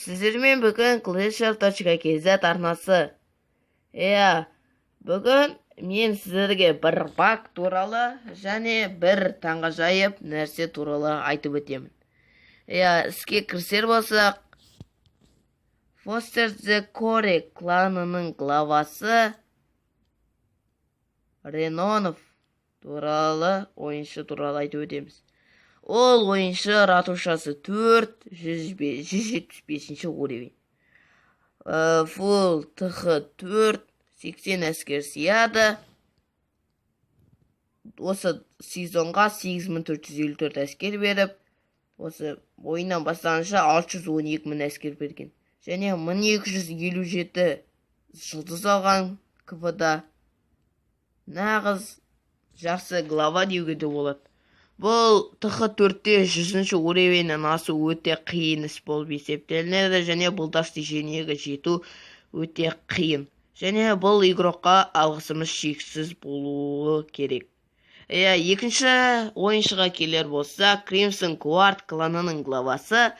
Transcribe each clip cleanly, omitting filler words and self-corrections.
Сіздермен бүгін Clasher.kz арнасы. Бүгін мен сіздерге бір баг туралы және бір таңғажайып нәрсе туралы айтып өтемін. Іске кірісер болсақ, Foster the Core кланының главасы Ренонов туралы ойыншы туралы айтып өтеміз. Ол ойыншы ратушасы 175 уровень. Фул ТХ 4, 80 әскер сияды. Осы сезонға 8454 әскер беріп, осы ойыннан бастағанша 612.000 әскер берген. Және 1257 жұлдыз алған КВ-да. Нағыз жақсы глава деуге де болады. Бұл ТХ4-те 100-ші уровеннен асу өте қиын іс болып есептелінеді, және бұл достижениеге жету өте қиын. Және бұл игрокқа алғысымыз шексіз болуы керек. Екінші ойыншыға келер болса, Crimson Guard кланының главасы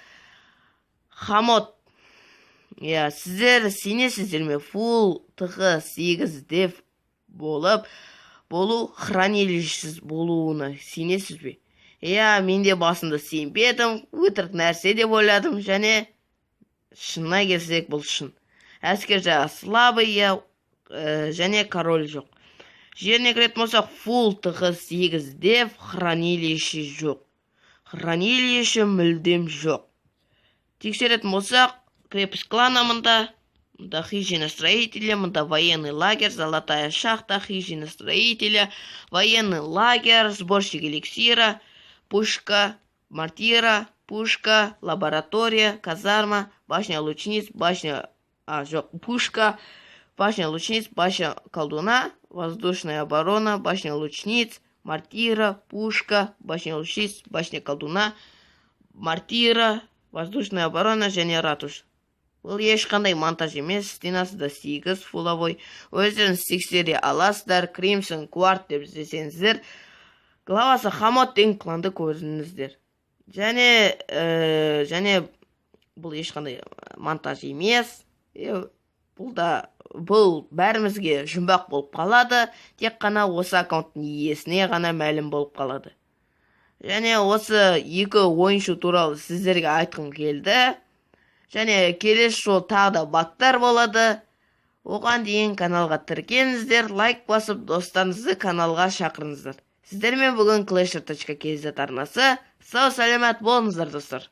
Хамот. Сіздер сенесіздер ме? Фул ТХ8 деф болу хранилищесіз болуына сенесіз бе? Менде басында сенбедім, өтірік нәрсе деп ойладым, және шынына келсек бұл шын. Әскер жағы слабый, және король жоқ. Жеріне кіретін болсақ, фул ТХ8 деф хранилище жоқ. Хранилище мүлдем жоқ. Тексеретін болсақ, крепость клана мында хижина строителя, мында военный лагерь, золотая шахта, хижина строителя, военный лагерь, сборщик эликсира, пушка, мортира, пушка, лаборатория, казарма, башня лучниц, пушка, башня лучниц, башня колдуна, воздушная оборона, башня лучниц, мортира, пушка, башня лучниц, башня колдуна, мортира, воздушная оборона және ратуш. Бұл ешқандай монтаж емес, стенасы 8 фуловой. Өздеріңіз тексере аласыздар. Crimson Guard деп іздесеңіздер, главасы Хамот деген кланды көріңіздер. Және бұл ешқандай монтаж емес. Бұл бәрімізге жұмбақ болып қалады. Тек қана осы аккаунттың иесіне ғана мәлім болып қалады. Және осы екі ойыншы туралы сіздерге айтқым келді. Және келесі жол тағы да багтар болады. Оған дейін каналға тіркеліңіздер, лайк басып, достарыңызды каналға шақырыңыздар. Сіздермен бүгін Clasher.kz арнасы. Сау саламат болыңыздар, достар.